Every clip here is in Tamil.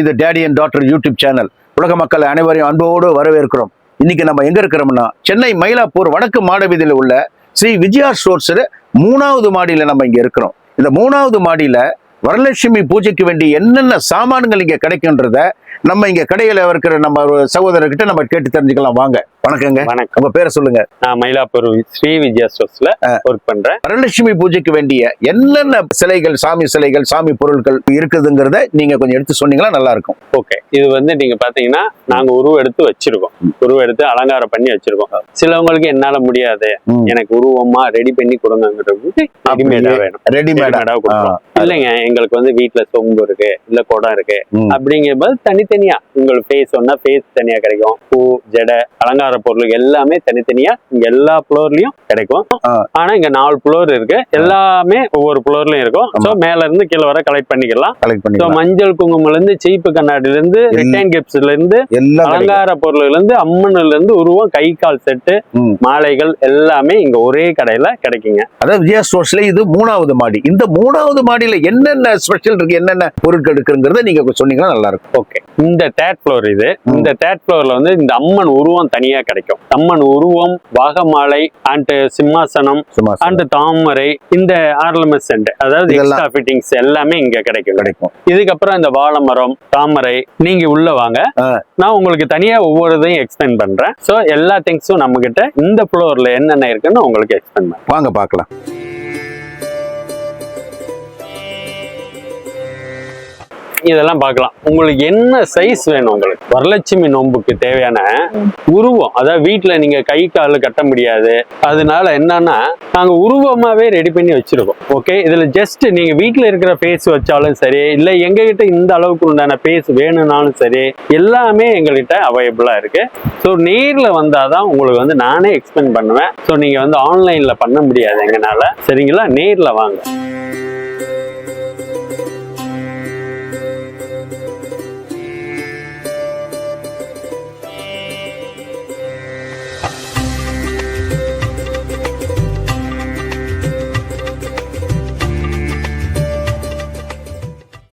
இது daddy and daughter YouTube channel. உலக மக்கள் அனைவரையும் அன்போடு வரவேற்கிறோம். இன்னைக்கு நம்ம எங்க இருக்கிறோம்னா சென்னை மயிலாப்பூர் வடக்கு மாட வீதியில் உள்ள ஸ்ரீ விஜயா ஸ்டோர்ஸ் 3வது மாடியில நம்ம இங்க இருக்கிறோம். இந்த 3வது மாடியில வரலட்சுமி பூஜைக்கு வேண்டிய என்னென்ன சாமான்கள் இங்க கிடைக்கும்ன்றத நம்ம இங்க கடையில இருக்கிற நம்ம ஒரு சகோதரர்கிட்ட நம்ம கேட்டு தெரிஞ்சுக்கலாம். வாங்க. வணக்கங்க. வணக்கம். உங்க பேரை சொல்லுங்க. நான் மயிலாப்பூர் ஸ்ரீ விஜயா ஸ்டோர்ஸ்ல ஒர்க் பண்றேன். வரலட்சுமி பூஜைக்கு வேண்டிய என்னென்ன சிலைகள், சாமி பொருட்கள் இருக்குதுங்கிறத நீங்க கொஞ்சம் எடுத்து சொன்னீங்கன்னா நல்லா இருக்கும். ஓகே. இது வந்து நீங்க பாத்தீங்கன்னா நாங்க உருவம் எடுத்து வச்சிருக்கோம். உருவம் எடுத்து அலங்காரம் பண்ணி வச்சிருக்கோம். சிலவங்களுக்கு என்னால முடியாது, எனக்கு உருவமா ரெடி பண்ணி கொடுங்கிறது ரெடிமேடா வேணும், ரெடிமேடா கொடுப்போம். இல்லைங்க, எங்களுக்கு வந்து வீட்டுல சொம்பு இருக்கு, இல்ல குடம் இருக்கு அப்படிங்கும்போது தனித்தனியா உங்களுக்கு ஃபேஸ் ஒன்னா ஃபேஸ் தனியா கிடைக்கும். பூ, ஜடை, அலங்கார பொருள் எல்லாமே தனித்தனியா இங்க எல்லா ஃப்ளோர்லயும் கிடைக்கும். ஆனா இங்க 4 ஃப்ளோர் இருக்கு, எல்லாமே ஒவ்வொரு ஃப்ளோர்லயும் இருக்கும். சோ மேல இருந்து கீழே வர கலெக்ட் பண்ணிக்கலாம். சோ மஞ்சள் குங்குமம்ல இருந்து சீப்பு கண்ணாடில இருந்து ரிட்டர்ன் கிஃப்ட்ஸ்ல இருந்து அலங்கார பொருள்ல இருந்து அம்மன்ல இருந்து உருவம், கை கால் செட்டு, மாலைகள் எல்லாமே இங்க ஒரே கடையில கிடைக்குங்க. அதாவது விஜயா ஸ்டோர்ஸ்ல இது 3வது மாடி. இந்த 3வது மாடியில என்னென்ன ஸ்பெஷல் இருக்கு, என்னென்ன பொருட்கள் இருக்குங்கிறத நீங்க சொன்னீங்கன்னா நல்லா இருக்கும். ஓகே. இந்த 3rd ஃப்ளோர் இது. இந்த 3rd ஃப்ளோர்ல வந்து இந்த அம்மன் உருவம் தனியா கிடைக்கும். அம்மன் உருவம், வாகமாலை அண்ட் சிம்மாசனம் அண்ட் தாமரை, இந்த ஆர்னமெண்ட் செட், அதாவது எக்ஸ்ட்ரா ஃபிட்டிங்ஸ் எல்லாமே இங்க கிடைக்கும். இதுக்கப்புறம் இந்த வாழைமரம், தாமரை, நீங்க உள்ள வாங்க, நான் உங்களுக்கு தனியா ஒவ்வொரு இதையும் எக்ஸ்பிளைன் பண்றேன். சோ எல்லா திங்ஸும் நம்ம கிட்ட இந்த ஃப்ளோர்ல என்னென்ன இருக்குன்னு உங்களுக்கு எக்ஸ்பிளைன் பண்றேன். வாங்க பார்க்கலாம். இதெல்லாம் பார்க்கலாம். உங்களுக்கு என்ன சைஸ் வேணும், உங்களுக்கு வரலட்சுமி நோம்புக்கு தேவையான உருவம், அதாவது வீட்டுல நீங்க கை கால கட்ட முடியாது, அதனால என்னன்னா நாங்க உருவமாவே ரெடி பண்ணி வச்சிருக்கோம். ஓகே. இதுல ஜஸ்ட் நீங்க வீட்டுல இருக்கிற ஃபேஸ் வச்சாலும் சரி, இல்ல எங்க கிட்ட இந்த அளவுக்கு உண்டான ஃபேஸ் வேணும்னாலும் சரி, எல்லாமே எங்ககிட்ட அவைலபிளா இருக்கு. ஸோ நேர்ல வந்தாதான் உங்களுக்கு வந்து நானே எக்ஸ்பிளைன் பண்ணுவேன். ஸோ நீங்க வந்து ஆன்லைன்ல பண்ண முடியாது எங்கனால. சரிங்களா? நேர்ல வாங்க.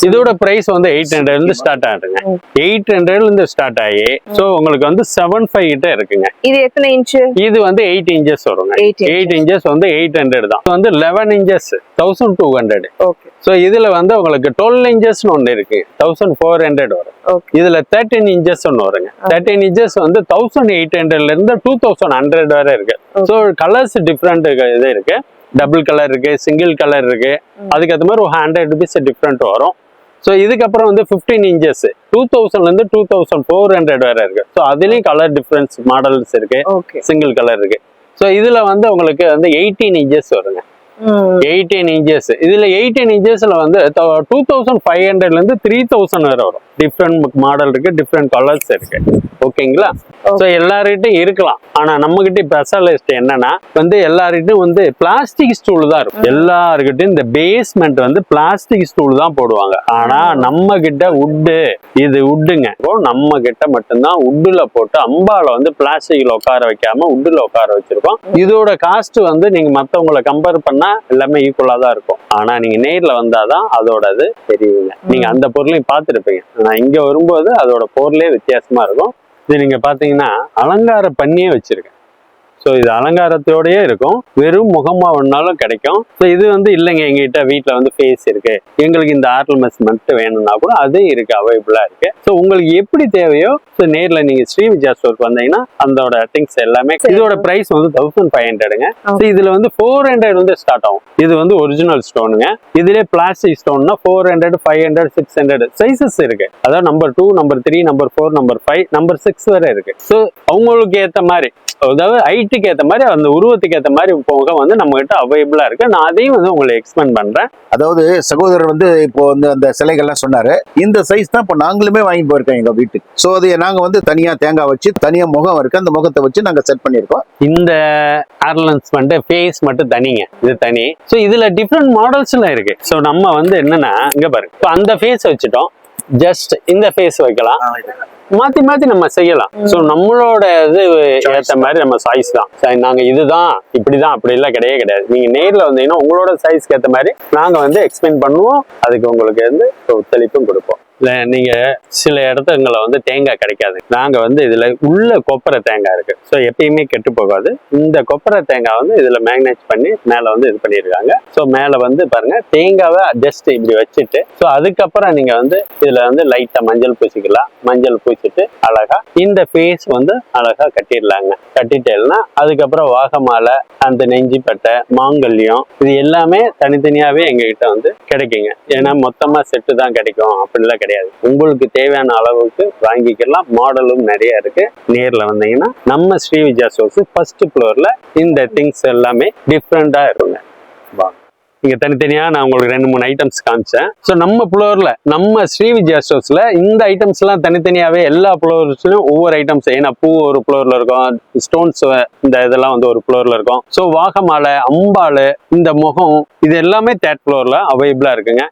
இதோட பிரைஸ் வந்து 800 இருந்து ஸ்டார்ட் ஆகுதுங்க. 800 இருந்து ஸ்டார்ட் ஆகி சோ உங்களுக்கு வந்து 75 கிட்ட இருக்குங்க. இது எத்தனை இன்ச்? இது வந்து 8 இன்ச்சஸ் வருங்க. 8 இன்ச்சஸ் வந்து 800 தான். இது வந்து 11 இன்ச்சஸ் 1200. ஓகே. சோ இதுல வந்து உங்களுக்கு 12 இன்ச்சஸ் ஒன்னு இருக்கு, 1400 வரும். இதுல 13 இன்ச்சஸ் ஒன்னு வருங்க. 13 இன்ச்சஸ் வந்து 1800ல இருந்து 2100 வரை இருக்கு. சோ கலர்ஸ் டிஃபரெண்ட் இது இருக்கு. டபுள் கலர் இருக்கு, சிங்கிள் கலர் இருக்கு. அதுக்கேற்ற மாதிரி ஒரு 100 rupees டிஃப்ரெண்ட் வரும். ஸோ இதுக்கப்புறம் வந்து 15 இன்ச்சஸ் 2000ல இருந்து 2400 வரை இருக்கு. ஸோ அதுலயும் கலர் டிஃபரன்ஸ் மாடல்ஸ் இருக்கு, சிங்கிள் கலர் இருக்கு. ஸோ இதுல வந்து உங்களுக்கு வந்து 18 இன்ச்சஸ் வருங்க. 18 இன்ச்சஸ். இதுல 18 இன்ச்சஸ்ல வந்து 2500ல இருந்து 3000 வரை வரும். டிஃப்ரெண்ட் மாடல் இருக்கு, டிஃப்ரெண்ட் கலர்ஸ் இருக்கு. ஓகேங்களா? ஸோ எல்லார்கிட்டையும் இருக்கலாம். ஆனா நம்ம கிட்ட ஸ்பெஷலிஸ்ட் என்னன்னா வந்து எல்லார்கிட்டையும் வந்து பிளாஸ்டிக் ஸ்டூல் தான் இருக்கும். எல்லாருக்கிட்டையும் இந்த பேஸ்மெண்ட் வந்து பிளாஸ்டிக் ஸ்டூல் தான் போடுவாங்க. ஆனா நம்ம கிட்ட உட்டு, இது உட்டுங்க. நம்ம கிட்ட மட்டும்தான் உட்டுல போட்டு அம்பால வந்து பிளாஸ்டிக்ல உட்கார வைக்காம உட்டுல உட்கார வச்சிருக்கோம். இதோட காஸ்ட் வந்து நீங்க மத்தவங்களை கம்பேர் பண்ணா எல்லாமே ஈக்குவலா தான் இருக்கும். ஆனா நீங்க நேர்ல வந்தாதான் அதோட இது தெரியுங்க. நீங்க அந்த பொருளையும் பார்த்துருப்பீங்க. நான் இங்க வரும்போது அதோட பொருளே வித்தியாசமா இருக்கும். இது நீங்க பாத்தீங்கன்னா அலங்காரம் பண்ணியே வச்சிருக்கேன். ஸோ இது அலங்காரத்தோடயே இருக்கும். வெறும் முகமா ஒன்னாலும் கிடைக்கும். ஸோ இது வந்து இல்லைங்க, எங்ககிட்ட வீட்டில் வந்து ஃபேஸ் இருக்கு, எங்களுக்கு இந்த ஆர்னமெண்ட்ஸ் மட்டும் வேணும்னா கூட அது இருக்கு, அவைலபிளா இருக்கு. ஸோ உங்களுக்கு எப்படி தேவையோ ஸோ நேரில் நீங்க ஸ்ரீ விஜயா ஸ்டோருக்கு வந்தீங்கன்னா அதோட திங்ஸ் எல்லாமே. இதோட பிரைஸ் வந்து 1500ங்க. ஸோ இதுல வந்து 400 வந்து ஸ்டார்ட் ஆகும். இது வந்து ஒரிஜினல் ஸ்டோனுங்க. இதுலேயே பிளாஸ்டிக் ஸ்டோன்னா 400, 500, 600 சைசஸ் இருக்கு. அதாவது number 2, number 3, number 4, number 5, number 6 வரை இருக்கு. ஸோ அவங்களுக்கு ஏற்ற மாதிரி, அதாவது ஹைட்டுக்கு ஏற்ற மாதிரி, அந்த உருவத்துக்கு ஏற்ற மாதிரி போக வந்து நம்ம கிட்ட அவைலபிளா இருக்கு. நான் அதையும் வந்து உங்களுக்கு எக்ஸ்பிளைன் பண்றேன். அதாவது சகோதரர் வந்து இப்போ வந்து அந்த சிலைகள்லாம் சொன்னாரு. இந்த சைஸ் தான் இப்போ நாங்களுமே வாங்கி போயிருக்கோம் எங்க வீட்டுக்கு. ஸோ அது நாங்க வந்து தனியா தேங்காய் வச்சு தனியா முகம் இருக்கு, அந்த முகத்தை வச்சு நாங்க செட் பண்ணிருக்கோம். இந்த ஆர்னமெண்ட்ஸ் மட்டும் ஃபேஸ் மட்டும் தனிங்க, இது தனி. ஸோ இதுல டிஃப்ரெண்ட் மாடல்ஸ்லாம் இருக்கு. ஸோ நம்ம வந்து என்னன்னா இங்க பாருங்க, இப்போ அந்த ஃபேஸ் வச்சுட்டோம், ஜஸ்ட் இந்த ஃபேஸ் வைக்கலாம், மாத்தி மாத்தி நம்ம செய்யலாம். சோ நம்மளோட இது ஏற்ற மாதிரி நம்ம சைஸ் தான். நாங்க இதுதான் இப்படிதான் அப்படி எல்லாம் கிடையாது. நீங்க நேர்ல வந்தீங்கன்னா உங்களோட சைஸ்க்கு ஏற்ற மாதிரி நாங்க வந்து எக்ஸ்பிளைன் பண்ணுவோம். அதுக்கு உங்களுக்கு வந்து ஒத்துழைப்பும் கொடுப்போம். நீங்க சில இடத்துங்களை வந்து தேங்காய் கிடைக்காது. நாங்க வந்து இதுல உள்ள கொப்பரை தேங்காய் இருக்கு. ஸோ எப்பயுமே கெட்டு போகாது. இந்த கொப்பரை தேங்காய் வந்து இதுல மேக்னேட் பண்ணி மேல வந்து இது பண்ணிருக்காங்க. ஸோ மேல வந்து பாருங்க தேங்காவை ஜஸ்ட் இப்படி வச்சுட்டு, ஸோ அதுக்கப்புறம் நீங்க வந்து இதுல வந்து லைட்டா மஞ்சள் பூசிக்கலாம். மஞ்சள் பூசிட்டு அழகா இந்த ஃபேஸ் வந்து அழகா கட்டிடலாங்க. கட்டிட்டேன்னா அதுக்கப்புறம் வாகை மாலை, அந்த நெஞ்சிப்பட்டை, மாங்கல்யம், இது எல்லாமே தனித்தனியாவே எங்ககிட்ட வந்து கிடைக்குங்க. ஏன்னா மொத்தமா செட்டு தான் கிடைக்கும் அப்படிலாம் கிடையாது. உங்களுக்கு தேவையான அளவுக்கு வாங்கிக்கலாம். மாடலும் நிறைய இருக்கு. நேர்ல வந்தீங்கன்னா நம்ம ஸ்ரீ விஜயா ஸ்டோர்ஸ் ஃபர்ஸ்ட் ஃப்ளோர்ல இந்த திங்ஸ் எல்லாமே டிஃப்ரெண்டா இருக்குங்க. வாங்க, இங்க தனித்தனியா நான் உங்களுக்கு 2-3 ஐட்டம்ஸ் காமிச்சேன். ஸோ நம்ம ஃப்ளோர்ல, நம்ம ஸ்ரீ விஜயா ஸ்டோர்ஸ்ல இந்த ஐட்டம்ஸ் எல்லாம் தனித்தனியாவே எல்லா ஃப்ளோர்ஸ்லயும் ஒவ்வொரு ஐட்டம்ஸ். ஏன்னா பூ ஒரு ஃப்ளோர்ல இருக்கும், ஸ்டோன்ஸ் இந்த இதெல்லாம் வந்து ஒரு ஃப்ளோர்ல இருக்கும். ஸோ வாகமாலை, அம்பாள், இந்த முகம், இது எல்லாமே 3rd ஃப்ளோர்ல அவைலபிளா இருக்குங்க.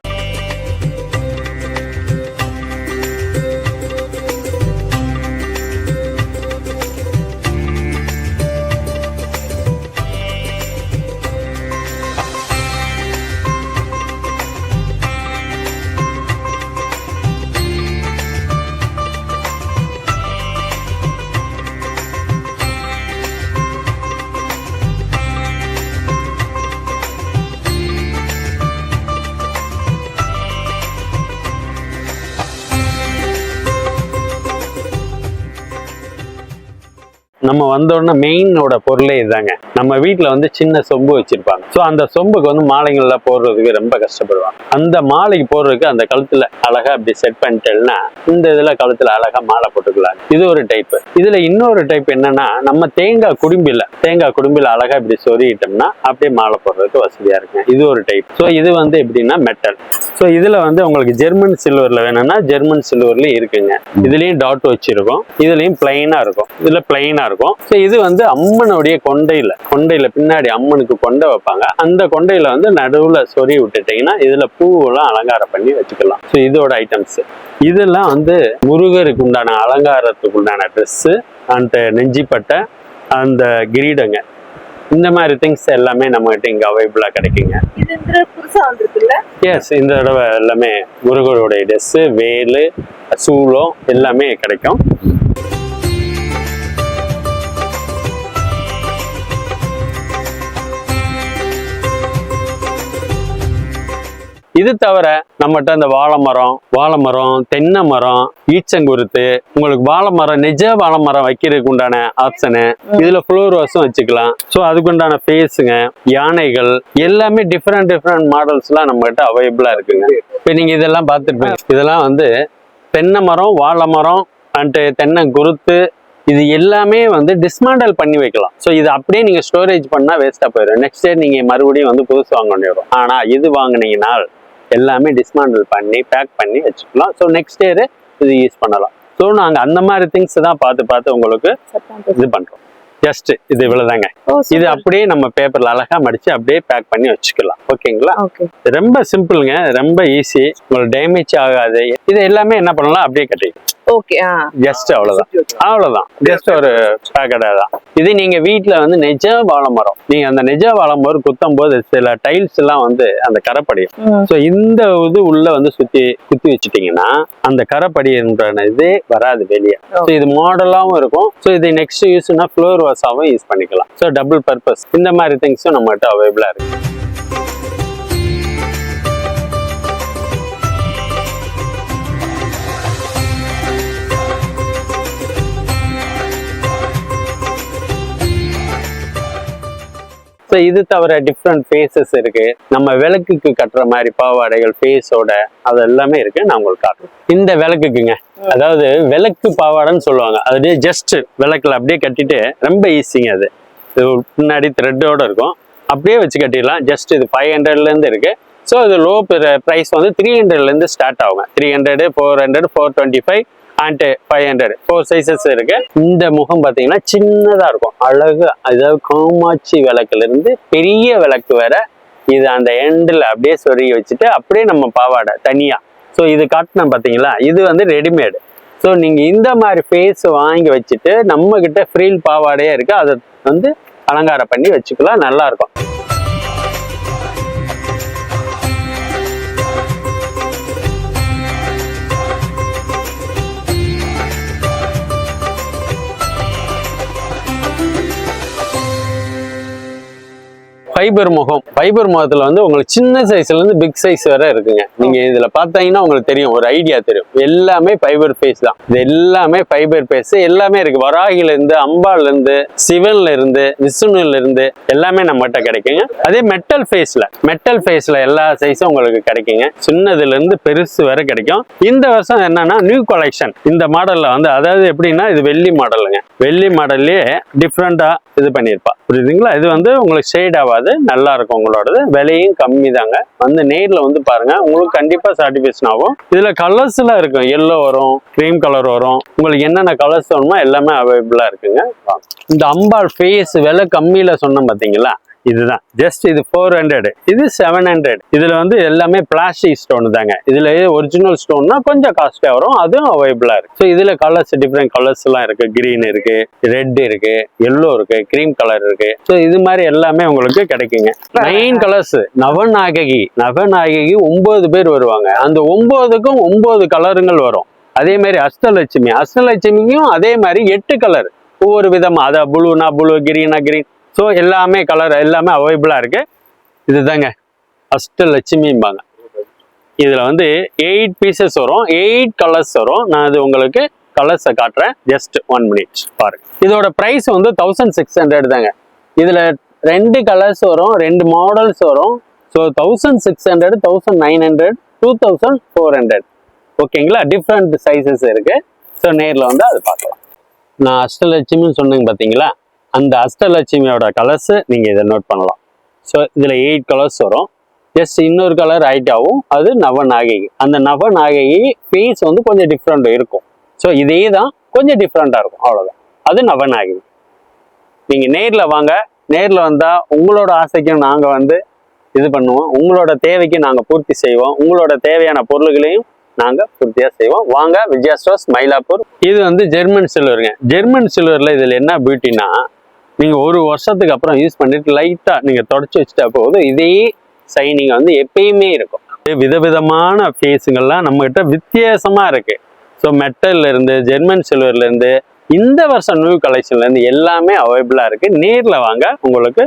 நம்ம வந்தோடனே மெயினோட பொருளே இதுதாங்க. நம்ம வீட்டில் வந்து சின்ன சொம்பு வச்சிருப்பாங்க. ஸோ அந்த சொம்புக்கு வந்து மாலைகள்லாம் போடுறதுக்கு ரொம்ப கஷ்டப்படுவாங்க. அந்த மாலைக்கு போடுறதுக்கு அந்த கழுத்துல அழகா அப்படி செட் பண்ணிட்டேன்னா இந்த இதுல கழுத்துல அழகா மாலை போட்டுக்கலாம். இது ஒரு டைப். இதுல இன்னொரு டைப் என்னன்னா, நம்ம தேங்காய் குடும்பில அழகா இப்படி சொருகிட்டோம்னா அப்படியே மாலை போடுறதுக்கு வசதியா இருக்கு. இது ஒரு டைப். ஸோ இது வந்து எப்படின்னா மெட்டல். ஸோ இதுல வந்து உங்களுக்கு ஜெர்மன் சில்வர்ல வேணும்னா ஜெர்மன் சில்வர்லயும் இருக்குங்க. இதுலயும் டாட் வச்சிருக்கோம், இதுலயும் பிளைனா இருக்கும், இதுல பிளைனா இருக்கும். ஸோ இது வந்து அம்மனுடைய கொண்டையில பின்னாடி அம்மனுக்கு கொண்டை வைப்பாங்க. அந்த கொண்டையில வந்து நடுவுல சொறி விட்டுட்டீங்கன்னா இதுல பூவெல்லாம் அலங்காரம் பண்ணி வச்சுக்கலாம். ஸோ இதோட ஐட்டம்ஸ் இதெல்லாம் வந்து முருகருக்கு உண்டான அலங்காரத்துக்கு உண்டான ட்ரெஸ் அண்ட் நெஞ்சிப்பட்டை, அந்த கிரீடங்க, இந்த மாதிரி திங்ஸ் எல்லாமே நம்ம கிட்ட இங்க அவைலபிளா கிடைக்குங்க. எஸ், இந்த தடவை எல்லாமே முருகருடைய ட்ரெஸ், வேலு, சூலம் எல்லாமே கிடைக்கும். இது தவிர நம்மகிட்ட இந்த வாழைமரம், தென்னை மரம், ஈச்சங்குருத்து, உங்களுக்கு வாழைமரம், நிஜ வாழைமரம் வைக்கிறதுக்கு உண்டான ஆப்ஷனு, இதுல ஃப்ளோர் வாஷும் வச்சுக்கலாம். ஸோ அதுக்கு உண்டான ஃபேஸுங்க, யானைகள் எல்லாமே டிஃப்ரெண்ட் மாடல்ஸ் எல்லாம் நம்ம கிட்ட அவைலபிளா இருக்குங்க. இப்போ நீங்க இதெல்லாம் பார்த்துருப்பீங்க. இதெல்லாம் வந்து தென்னை மரம், வாழை மரம் அண்ட் தென்னை குருத்து, இது எல்லாமே வந்து டிஸ்மேண்டல் பண்ணி வைக்கலாம். ஸோ இது அப்படியே நீங்க ஸ்டோரேஜ் பண்ணா வேஸ்டா போயிடும். நெக்ஸ்ட் இயர் நீங்க மறுபடியும் வந்து புதுசு வாங்க வேண்டி வரும். ஆனா இது வாங்கினீங்கன்னா எல்லாமே டிஸ்மேண்டில் பண்ணி பேக் பண்ணி வச்சுக்கலாம். ஸோ நெக்ஸ்ட் இயர் இது யூஸ் பண்ணலாம். ஸோ நாங்கள் அந்த மாதிரி திங்ஸ் தான் பார்த்து உங்களுக்கு இது பண்றோம். ஜஸ்ட் இது இவ்வளவுதாங்க. இது அப்படியே நம்ம பேப்பர்ல அழகா மடிச்சு அப்படியே பேக் பண்ணி வச்சுக்கலாம். ஓகேங்களா? ரொம்ப சிம்பிளுங்க, ரொம்ப ஈஸி, உங்களுக்கு டேமேஜ் ஆகாது. இது எல்லாமே என்ன பண்ணலாம், அப்படியே கட்டிக்கலாம். ஜஸ்ட் அவ்வளவுதான். ஜஸ்ட் ஒரு பேக்கெட்டா தான். இது நீங்க வீட்டுல வந்து நிஜ வாழை மரம், நீங்க அந்த நிஜ வாழை மரம் குத்தும் போது சில டைல்ஸ் எல்லாம் வந்து அந்த கரைப்படியும். ஸோ இந்த இது உள்ள வந்து குத்தி வச்சுட்டீங்கன்னா அந்த கரைப்படின்ற இதே வராது வெளியே. ஸோ இது மாடலாவும் இருக்கும். ஸோ இது நெக்ஸ்ட் யூஸ்னா ஃப்ளோர் வாஷாவும் யூஸ் பண்ணிக்கலாம். ஸோ டபுள் பர்பஸ் இந்த மாதிரி திங்ஸும் நம்மகிட்ட அவைலபிளா இருக்கு. ஸோ இது தவிர டிஃப்ரெண்ட் ஃபேஸஸ் இருக்கு. நம்ம விளக்குக்கு கட்டுற மாதிரி பாவாடைகள் ஃபேஸோட அது எல்லாமே இருக்கு. நான் உங்களுக்கு காட்டுறேன். இந்த விளக்குக்குங்க, அதாவது விளக்கு பாவாடைன்னு சொல்லுவாங்க. அது ஜஸ்ட் விளக்குல அப்படியே கட்டிட்டு ரொம்ப ஈஸிங்க. அது முன்னாடி த்ரெட்டோட இருக்கும், அப்படியே வச்சு கட்டிடலாம். ஜஸ்ட் இது 500ல இருந்து இருக்கு. ஸோ இது லோ ப்ரைஸ் வந்து 300ல இருந்து ஸ்டார்ட் ஆகுங்க. 300, 400, 425 அண்ட் 500 4 சைசஸ் இருக்கு. இந்த முகம் பாத்தீங்கன்னா சின்னதா இருக்கும், அழகு. அதாவது காமாட்சி விளக்குல இருந்து பெரிய விளக்கு வேற. இது அந்த எண்டில் அப்படியே சொருகி வச்சுட்டு அப்படியே நம்ம பாவாடை தனியா. ஸோ இது காட்டினோம் பாத்தீங்களா, இது வந்து ரெடிமேடு. ஸோ நீங்க இந்த மாதிரி ஃபேஸ் வாங்கி வச்சுட்டு நம்ம கிட்ட ஃப்ரீல் பாவாடையே இருக்கு, அதை வந்து அலங்காரம் பண்ணி வச்சுக்கலாம், நல்லா இருக்கும். ஃபைபர் முகம். ஃபைபர் முகத்துல வந்து உங்களுக்கு சின்ன சைஸ்ல இருந்து பிக் சைஸ் வரை இருக்குங்க. நீங்க இதுல பாத்தீங்கன்னா உங்களுக்கு தெரியும், ஒரு ஐடியா தெரியும். எல்லாமே ஃபைபர் பேஸ் தான். இது எல்லாமே ஃபைபர் பேஸ் எல்லாமே இருக்கு. வராகில இருந்து, அம்பால இருந்து, சிவன்ல இருந்து, விஷ்ணுல இருந்து எல்லாமே நம்மகிட்ட கிடைக்குங்க. அதே மெட்டல் ஃபேஸ்ல எல்லா சைஸும் உங்களுக்கு கிடைக்குங்க. சின்னதுல இருந்து பெருசு வரை கிடைக்கும். இந்த வருஷம் என்னன்னா நியூ கலெக்ஷன். இந்த மாடல்ல வந்து அதாவது எப்படின்னா இது வெள்ளி மாடலுங்க. வெள்ளி மாடல்லயே டிஃப்ரெண்டா இது பண்ணிருப்பா, புரியுதுங்களா? இது வந்து உங்களுக்கு ஷேட் ஆகாது, நல்லா இருக்கும். உங்களோடது விலையும் கம்மி தாங்க. வந்து நேர்ல வந்து பாருங்க, உங்களுக்கு கண்டிப்பா சாட்டிஸ்ஃபேக்ஷன் ஆகும். இதுல கலர்ஸ் எல்லாம் இருக்கும். எல்லோ வரும், கிரீம் கலர் வரும். உங்களுக்கு என்னென்ன கலர்ஸ் வேணுமோ எல்லாமே அவைலபிளா இருக்குங்க. இந்த அம்பாள் ஃபேஸ் விலை கம்மியில சொன்னோம் பாத்தீங்களா, இதுதான். ஜஸ்ட் இது 400, இது 700. இதுல வந்து எல்லாமே பிளாஸ்டிக் ஸ்டோன் தாங்க. இதுல ஒரிஜினல் ஸ்டோன்னா கொஞ்சம் காஸ்ட்லியா வரும், அதுவும் அவைலபிளா இருக்கு. ஸோ இதுல கலர்ஸ் டிஃப்ரெண்ட் கலர்ஸ் எல்லாம் இருக்கு. கிரீன் இருக்கு, ரெட் இருக்கு, எல்லோ இருக்கு, கிரீம் கலர் இருக்கு. ஸோ இது மாதிரி எல்லாமே உங்களுக்கு கிடைக்குங்க. 9 கலர்ஸ். நவநாயகி 9 பேர் வருவாங்க. அந்த 9க்கும் 9 கலருங்கள் வரும். அதே மாதிரி அஷ்டலட்சுமிக்கும் அதே மாதிரி 8 கலர் ஒவ்வொரு விதமா. அதாவது ப்ளூனா ப்ளூ, கிரீனா கிரீன். ஸோ எல்லாமே கலர் எல்லாமே அவைலபிளா இருக்கு. இதுதாங்க அஷ்டலட்சுமிம்பாங்க. இதுல வந்து 8 பீசஸ் வரும், 8 கலர்ஸ் வரும். நான் இது உங்களுக்கு கலர்ஸை காட்டுறேன். ஜஸ்ட் 1 மினிட் பாருங்க. இதோட பிரைஸ் வந்து 1600 தாங்க. இதுல 2 கலர்ஸ் வரும், 2 மாடல்ஸ் வரும். ஸோ 1600, 1900, 2400. ஓகேங்களா? டிஃப்ரெண்ட் சைஸஸ் இருக்கு. ஸோ நேர்ல வந்து அது பார்க்கலாம். நான் அஷ்டலட்சுமின்னு சொன்னேங்க பாத்தீங்களா, அந்த அஷ்டலட்சுமியோட கலர்ஸ் நீங்க இதை நோட் பண்ணலாம். ஸோ இதுல 8 கலர்ஸ் வரும். ஜஸ்ட் இன்னொரு கலர் ஹைட் ஆகும், அது நவநாயகி. அந்த நவநாயகி ஃபேஸ் வந்து கொஞ்சம் டிஃப்ரெண்ட் இருக்கும். ஸோ இதே தான் கொஞ்சம் டிஃப்ரெண்டா இருக்கும், அவ்வளவுதான். அது நவநாயகி. நீங்க நேர்ல வாங்க. நேர்ல வந்தா உங்களோட ஆசைக்கும் நாங்க வந்து இது பண்ணுவோம், உங்களோட தேவைக்கு நாங்க பூர்த்தி செய்வோம். உங்களோட தேவையான பொருள்களையும் நாங்க பூர்த்தியா செய்வோம். வாங்க, விஜயா ஸ்டோர்ஸ், மயிலாப்பூர். இது வந்து ஜெர்மன் சில்வருங்க. ஜெர்மன் சில்வர்ல இதுல என்ன பியூட்டினா, நீங்க ஒரு வருஷத்துக்கு அப்புறம் யூஸ் பண்ணிட்டு லைட்டா நீங்க தொடச்சு வச்சுட்டா போதும், இதே சைனிங் வந்து எப்பயுமே இருக்கும். விதவிதமான ஃபேஸுங்கள்லாம் நம்ம கிட்ட வித்தியாசமா இருக்கு. ஸோ மெட்டல்ல இருந்து, ஜெர்மன் சில்வர்ல இருந்து, இந்த வருஷம் நியூ கலெக்ஷன்ல இருந்து எல்லாமே அவைலபிளா இருக்கு. நேர்ல வாங்க. உங்களுக்கு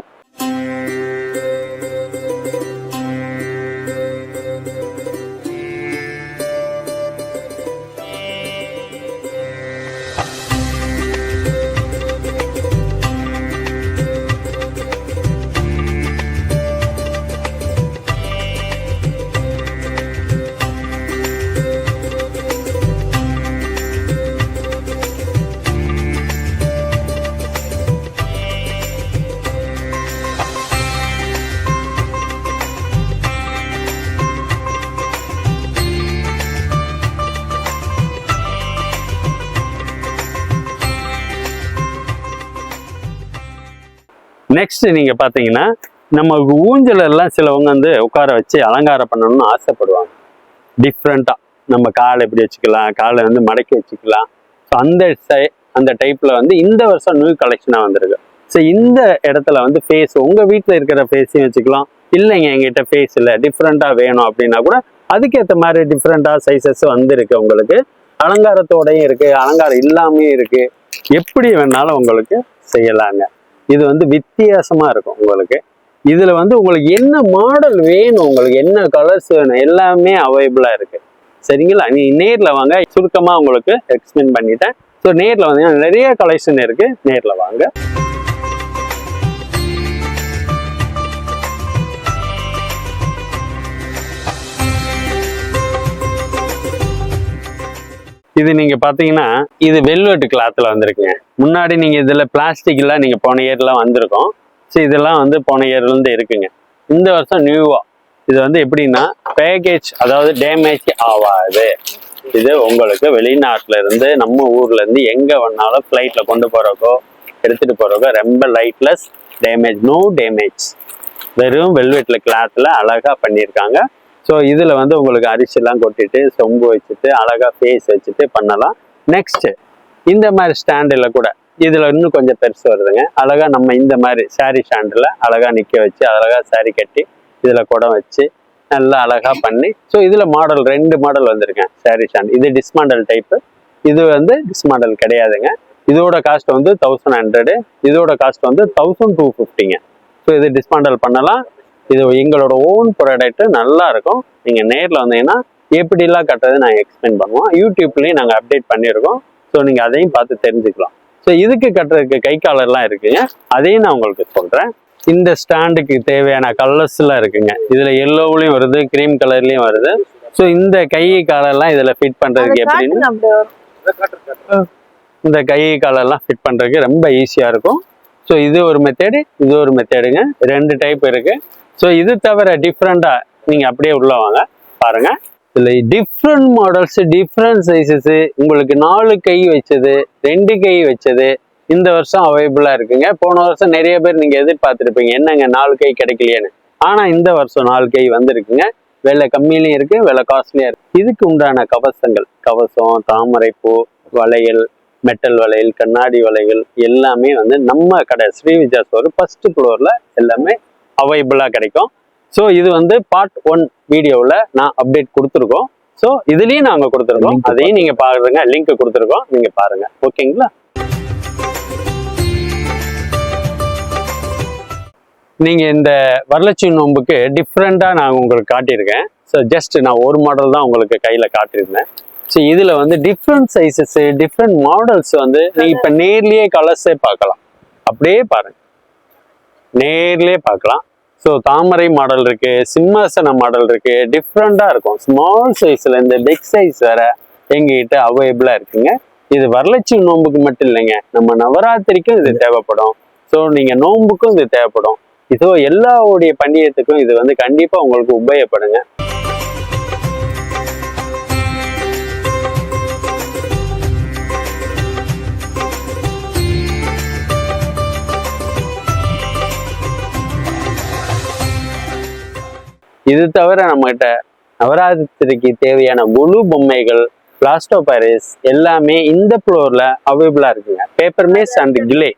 நெக்ஸ்ட் நீங்க பாத்தீங்கன்னா, நம்ம ஊஞ்சல் எல்லாம் சிலவங்க வந்து உட்கார வச்சு அலங்காரம் பண்ணணும்னு ஆசைப்படுவாங்க. டிஃப்ரெண்டா நம்ம காலை எப்படி வச்சுக்கலாம், காலை வந்து மடக்கி வச்சுக்கலாம். ஸோ அந்த டைப்ல வந்து இந்த வருஷம் நியூ கலெக்ஷனா வந்திருக்கு. ஸோ இந்த இடத்துல வந்து ஃபேஸ் உங்க வீட்டில் இருக்கிற ஃபேஸையும் வச்சுக்கலாம். இல்லைங்க எங்கிட்ட ஃபேஸ் இல்லை, டிஃப்ரெண்டா வேணும் அப்படின்னா கூட அதுக்கேற்ற மாதிரி டிஃப்ரெண்டா சைசஸ் வந்திருக்கு. உங்களுக்கு அலங்காரத்தோடையும் இருக்கு, அலங்காரம் இல்லாமையும் இருக்கு. எப்படி வேணாலும் உங்களுக்கு செய்யலாங்க. இது வந்து வித்தியாசமா இருக்கும் உங்களுக்கு. இதுல வந்து உங்களுக்கு என்ன மாடல் வேணும், உங்களுக்கு என்ன கலர்ஸ் வேணும், எல்லாமே அவைலபிளா இருக்கு. சரிங்களா? நீ நேர்ல வாங்க. சுருக்கமா உங்களுக்கு எக்ஸ்பிளைன் பண்ணிட்டேன். ஸோ நேர்ல வந்தீங்கன்னா நிறைய கலெக்ஷன் இருக்கு. நேர்ல வாங்க. இது நீங்க பாத்தீங்கன்னா, இது வெல்வெட் கிளாத்ல வந்திருக்குங்க. முன்னாடி நீங்க இதுல பிளாஸ்டிக் எல்லாம் நீங்க போன இயர்லாம் வந்திருக்கும். ஸோ இதெல்லாம் வந்து போன இயர்ல இருந்து இருக்குங்க. இந்த வருஷம் நியூவா இது வந்து எப்படின்னா பேக்கேஜ், அதாவது டேமேஜ் ஆகாது. இது உங்களுக்கு வெளிநாட்டுல இருந்து நம்ம ஊர்ல இருந்து எங்க வேணாலும் ஃபிளைட்ல கொண்டு போறக்கோ எடுத்துட்டு போறக்கோ ரொம்ப லைட்லெஸ், டேமேஜ், நோ டேமேஜ். வெறும் வெல்வெட்ல கிளாத்ல அழகா பண்ணியிருக்காங்க. ஸோ இதுல வந்து உங்களுக்கு அரிசிலாம் கொட்டிட்டு சொம்பு வச்சுட்டு அழகா ஃபேஸ் வச்சுட்டு பண்ணலாம். நெக்ஸ்ட் இந்த மாதிரி ஸ்டாண்டில் கூட இதுல இன்னும் கொஞ்சம் பெருசு வருதுங்க. அழகா நம்ம இந்த மாதிரி சாரி ஸ்டாண்டில் அழகா நிக்க வச்சு அழகா சாரி கட்டி இதுல குடம் வச்சு நல்லா அழகா பண்ணி. ஸோ இதுல மாடல் 2 மாடல் வந்திருக்கேன். சாரி ஸ்டாண்ட் இது டிஸ்மாண்டல் டைப்பு, இது வந்து டிஸ்மாண்டல் கிடையாதுங்க. இதோட காஸ்ட் வந்து 1100, இதோட காஸ்ட் வந்து 1250ங்க. ஸோ இது டிஸ்மாண்டல் பண்ணலாம். இது எங்களோட ஓன் ப்ராடக்ட், நல்லா இருக்கும். நீங்கள் நேரில் வந்தீங்கன்னா எப்படிலாம் கட்டுறது நாங்கள் எக்ஸ்பிளைன் பண்ணுவோம். யூடியூப்லேயும் நாங்கள் அப்டேட் பண்ணியிருக்கோம். ஸோ நீங்கள் அதையும் பார்த்து தெரிஞ்சுக்கலாம். ஸோ இதுக்கு கட்டுறதுக்கு கை காலர்லாம் இருக்குங்க, அதையும் நான் உங்களுக்கு சொல்கிறேன். இந்த ஸ்டாண்டுக்கு தேவையான கலர்ஸ்லாம் இருக்குங்க. இதில் எல்லோவுலையும் வருது, க்ரீம் கலர்லேயும் வருது. ஸோ இந்த கை காலர்லாம் இதில் ஃபிட் பண்ணுறதுக்கு எப்படின்னு, இந்த கை காலர்லாம் ஃபிட் பண்ணுறதுக்கு ரொம்ப ஈஸியாக இருக்கும். ஸோ இது ஒரு மெத்தேடு, இது ஒரு மெத்தேடுங்க, 2 டைப் இருக்கு. ஸோ இது தவிர டிஃப்ரெண்டாக நீங்கள் அப்படியே உள்ள வாங்க பாருங்க. இதில் டிஃப்ரெண்ட் மாடல்ஸ், டிஃப்ரெண்ட் சைஸஸ், உங்களுக்கு 4 கை வச்சது, 2 கை வச்சது இந்த வருஷம் அவைலபிளாக இருக்குங்க. போன வருஷம் நிறைய பேர் நீங்கள் எதிர்பார்த்துருப்பீங்க, என்னங்க 4 கை கிடைக்கலையேன்னு. ஆனால் இந்த வருஷம் 4 கை வந்திருக்குங்க. விலை கம்மியிலையும் இருக்கு, விலை காஸ்ட்லியாக இருக்கு. இதுக்கு உண்டான கவசங்கள், கவசம், தாமரைப்பூ, வளையல், மெட்டல் வளையல், கண்ணாடி வளையல் எல்லாமே வந்து நம்ம கடை ஸ்ரீ விஜயா ஸ்டோர் 1st ஃப்ளோரில் எல்லாமே அவைலபிளாக கிடைக்கும். ஸோ இது வந்து பார்ட் 1 வீடியோவில் நான் அப்டேட் கொடுத்துருக்கோம். ஸோ இதுலேயும் நாங்கள் கொடுத்துருக்கோம், அதையும் நீங்கள் பாருங்க, லிங்க் கொடுத்துருக்கோம், நீங்கள் பாருங்க. ஓகேங்களா? நீங்கள் இந்த வரலட்சுமி நோம்புக்கு டிஃப்ரெண்ட்டாக நான் உங்களுக்கு காட்டியிருக்கேன். ஸோ ஜஸ்ட் நான் ஒரு மாடல் தான் உங்களுக்கு கையில் காட்டியிருந்தேன். ஸோ இதில் வந்து டிஃப்ரெண்ட் சைஸஸ், டிஃப்ரெண்ட் மாடல்ஸ் வந்து நீங்கள் இப்போ நேர்லேயே கலர்ஸே பார்க்கலாம். அப்படியே பாருங்க, நேர்லேயே பார்க்கலாம். ஸோ தாமரை மாடல் இருக்கு, சிம்மாசன மாடல் இருக்கு, டிஃப்ரெண்டாக இருக்கும். ஸ்மால் சைஸ்ல இந்த பிக் சைஸ் வேற எங்ககிட்ட அவைலபிளா இருக்குங்க. இது வரலட்சுமி நோம்புக்கு மட்டும் இல்லைங்க, நம்ம நவராத்திரிக்கும் இது தேவைப்படும். ஸோ நீங்க நோம்புக்கும் இது தேவைப்படும். இதோ எல்லாவுடைய பண்டிகைத்துக்கும் இது வந்து கண்டிப்பா உங்களுக்கு உபயோகப்படுங்க. இது தவிர நம்மகிட்ட நவராத்திரிக்கு தேவையான குழு பொம்மைகள், பிளாஸ்டோ பாரிஸ் எல்லாமே இந்த ஃப்ளோர்ல அவைலபிளா இருக்குங்க. Paper mache and clay.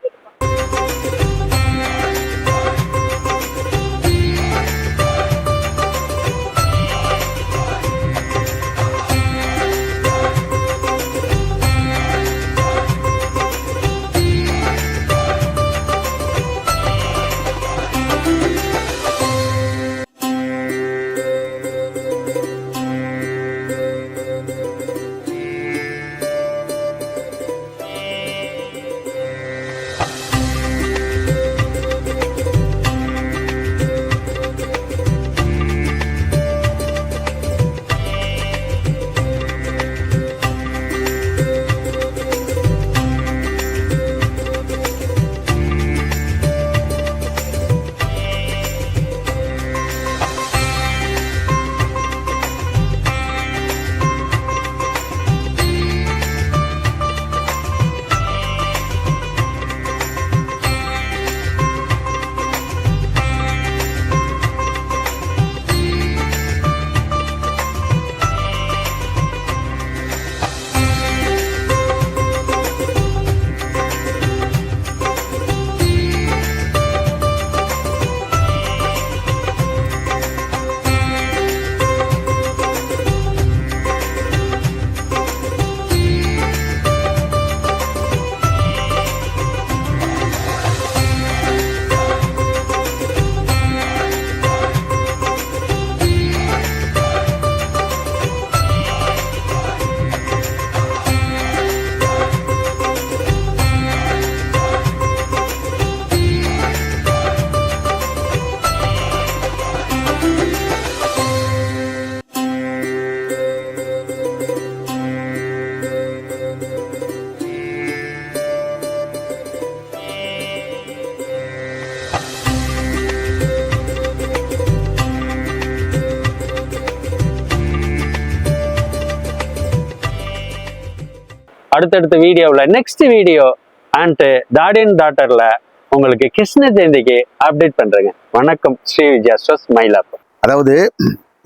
அடுத்தடுத்த வீடியோவில் next video and daddy and டாட்டர்ல உங்களுக்கு கிருஷ்ண ஜெயந்திக்கு அப்டேட் பண்றேங்க. வணக்கம், ஸ்ரீ விஜயா ஸ்டோர்ஸ் மயிலாப்பூர். அதாவது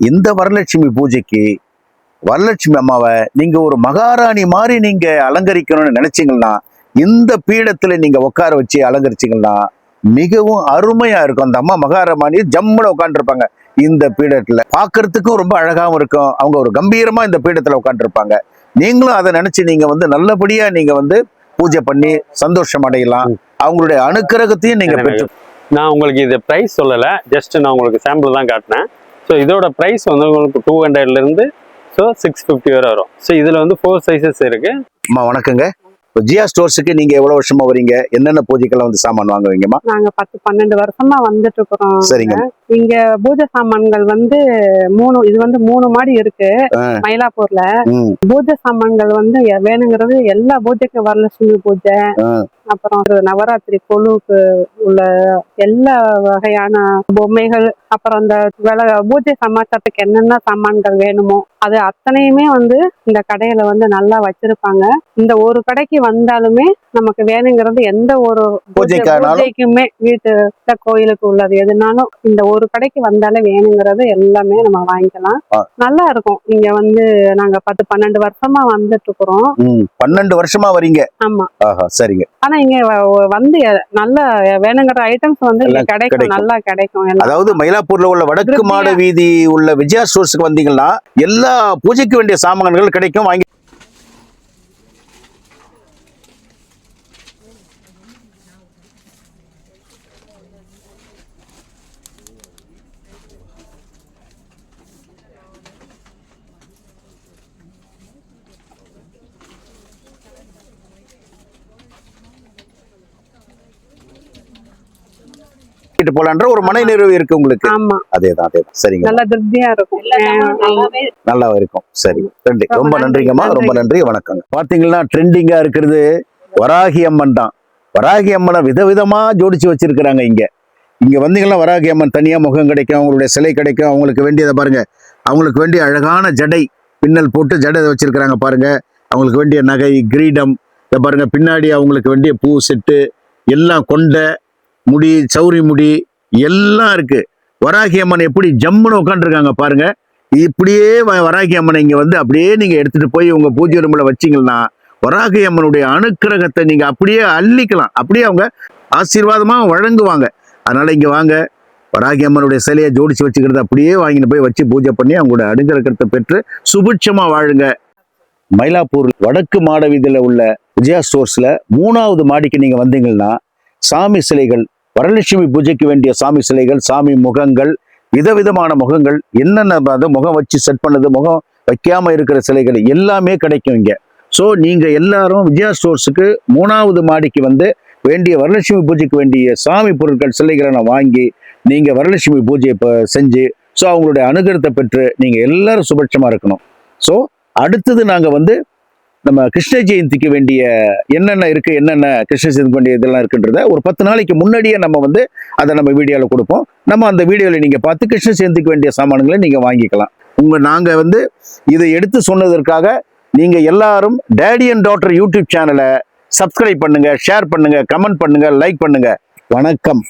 இந்த வரலட்சுமி பூஜைக்கு வரலட்சுமி அம்மாவை நீங்க ஒரு மகாராணி மாதிரி நீங்க அலங்கரிக்கணும்னு நினைச்சீங்கன்னா இந்த பீடத்துல நீங்க உட்கார வச்சு அலங்கரிச்சீங்கன்னா மிகவும் அருமையா இருக்கும். அந்த அம்மா மகாராணி ஜம்முன்னு உட்காந்துருப்பாங்க. இந்த பீடத்துல பார்க்கறதுக்கும் ரொம்ப அழகாவும் இருக்கும். அவங்க ஒரு கம்பீரமா இந்த பீடத்துல உட்காந்துருப்பாங்க. நீங்களும் அதை நினைச்சு நீங்க வந்து நல்லபடியா நீங்க வந்து பூஜை பண்ணி சந்தோஷம் அடையலாம். அவங்களுடைய அனுக்கிரகத்தையும் நீங்க பெற்று நான் உங்களுக்கு இது ப்ரைஸ் சொல்லலை, ஜஸ்ட் நான் உங்களுக்கு சாம்பிள் தான் காட்டினேன். ஸோ இதோட ப்ரைஸ் வந்து உங்களுக்கு 200லேருந்து 650 வரை வரும். ஸோ இதில் வந்து 4 சைஸஸ் இருக்கு. அம்மா வணக்கங்க. இப்போ ஜியா ஸ்டோர்ஸுக்கு நீங்க எவ்வளவு வருஷமா வரீங்க? என்னென்ன பூஜைக்கெல்லாம் வந்து சாமான் வாங்குவீங்கம்மா? நாங்க 10-12 வருஷமா வந்துட்டு இருக்கிறோம். சரிங்க. இங்க பூஜை சாமான்கள் வந்து 3 மாடி இருக்கு மயிலாப்பூர்ல. பூஜை சாமான்கள் வந்து வேணுங்கிறது எல்லா பூஜைக்கும், வரலட்சுமி பூஜை, அப்புறம் நவராத்திரி கொலுவுக்கு உள்ள எல்லா வகையான பொம்மைகள், அப்புறம் இந்த பூஜை சமாச்சாரத்துக்கு என்னென்ன சாமான்கள் வேணுமோ அது அத்தனையுமே வந்து இந்த கடையில வந்து நல்லா வச்சிருப்பாங்க. இந்த ஒரு கடைக்கு வந்தாலுமே நமக்கு வேணுங்கிறது எந்த ஒரு பூஜைக்குமே, வீட்டு கோயிலுக்கு உள்ளது எதுனாலும் இந்த ஒரு கடைக்கு வந்தாலே வேணுங்கிறது எல்லாமே நம்ம வாங்கிக்கலாம். நல்லா இருக்கும். இங்க வந்து நாங்க 10-12 வருஷமா வந்துட்டு இருக்கிறோம். 12 வருஷமா வரீங்க? ஆமா. சரிங்க. ஆனா இங்க வந்து நல்ல வேணுங்கிற ஐட்டம்ஸ் வந்து கிடைக்கும், நல்லா கிடைக்கும். அதாவது மயிலாப்பூர்ல உள்ள வடக்கு மாட வீதி உள்ள விஜயா ஸ்டோர்ஸ்க்கு வந்தீங்கன்னா எல்லா பூஜைக்கு வேண்டிய சாமான்கள் கிடைக்கும். வாங்கி போலான்ற ஒரு மன நிறைவு இருக்கு உங்களுக்கு. அதேதான். சரிங்க. நல்ல திருப்தியா இருக்கும், நல்லா இருக்கும். சரி, ரொம்ப நன்றிங்கம்மா, ரொம்ப நன்றி, வணக்கங்க. பாத்தீங்கன்னா ட்ரெண்டிங்கா இருக்கிறது வராகி அம்மன் தான். வராகி அம்மனை விதவிதமா ஜோடிச்சு வச்சிருக்கிறாங்க. இங்க வந்தீங்கன்னா வராகி அம்மன் தனியா முகம் கிடைக்கும், அவங்களுடைய சிலை கிடைக்கும். அவங்களுக்கு வேண்டியதை பாருங்க, அவங்களுக்கு வேண்டிய அழகான ஜடை பின்னல் போட்டு ஜடை வச்சிருக்கிறாங்க பாருங்க. அவங்களுக்கு வேண்டிய நகை, கிரீடம், இதை பாருங்க. பின்னாடி அவங்களுக்கு வேண்டிய பூ செட்டு எல்லாம், கொண்ட முடி, சௌரி முடி எல்லாம் இருக்கு. வராகி அம்மன் எப்படி ஜம்முன்னு உட்காந்துருக்காங்க பாருங்க. இப்படியே வராகி அம்மனை இங்க வந்து அப்படியே நீங்க எடுத்துட்டு போய் உங்க பூஜை ரூம்ல வச்சீங்கன்னா வராகி அம்மனுடைய அனுக்கிரகத்தை நீங்க அப்படியே அள்ளிக்கலாம். அப்படியே அவங்க ஆசீர்வாதமா வழங்குவாங்க. அதனால இங்க வாங்க, வராகி அம்மனுடைய சிலையை ஜோடிச்சு வச்சுக்கிறது அப்படியே வாங்கிட்டு போய் வச்சு பூஜை பண்ணி அவங்களுடைய அனுக்கிரகத்தை பெற்று சுபிட்சமா வாழுங்க. மயிலாப்பூர் வடக்கு மாட வீதியில உள்ள விஜயா ஸ்டோர்ஸ்ல 3வது மாடிக்கு நீங்க வந்தீங்கன்னா சாமி சிலைகள், வரலட்சுமி பூஜைக்கு வேண்டிய சாமி சிலைகள், சாமி முகங்கள், விதவிதமான முகங்கள், என்னென்ன முகம் வச்சு செட் பண்ணது, முகம் வைக்காம இருக்கிற சிலைகள் எல்லாமே கிடைக்கும் இங்க. ஸோ நீங்க எல்லாரும் விஜயா ஸ்டோர்ஸுக்கு 3வது மாடிக்கு வந்து வேண்டிய வரலட்சுமி பூஜைக்கு வேண்டிய சாமி பொருட்கள், சிலைகளை வாங்கி நீங்க வரலட்சுமி பூஜையை செஞ்சு ஸோ அவங்களுடைய அனுகிரகத்தை பெற்று நீங்க எல்லாரும் சுபட்சமா இருக்கணும். ஸோ அடுத்தது நாங்க வந்து நம்ம கிருஷ்ண ஜெயந்திக்கு வேண்டிய என்னென்ன இருக்கு, என்னென்ன கிருஷ்ண ஜெயந்திக்கு வேண்டிய இதெல்லாம் இருக்குன்றத ஒரு 10 நாளைக்கு முன்னாடியே நம்ம வந்து அதை நம்ம வீடியோவில் கொடுப்போம். நம்ம அந்த வீடியோவில் நீங்க பார்த்து கிருஷ்ண ஜெயந்திக்கு வேண்டிய சாமான்களை நீங்க வாங்கிக்கலாம். நாங்க வந்து இதை எடுத்து சொன்னதற்காக நீங்க எல்லாரும் டேடி அண்ட் டாட்டர் யூடியூப் சேனலை சப்ஸ்கிரைப் பண்ணுங்க, ஷேர் பண்ணுங்க, கமெண்ட் பண்ணுங்க, லைக் பண்ணுங்க. வணக்கம்.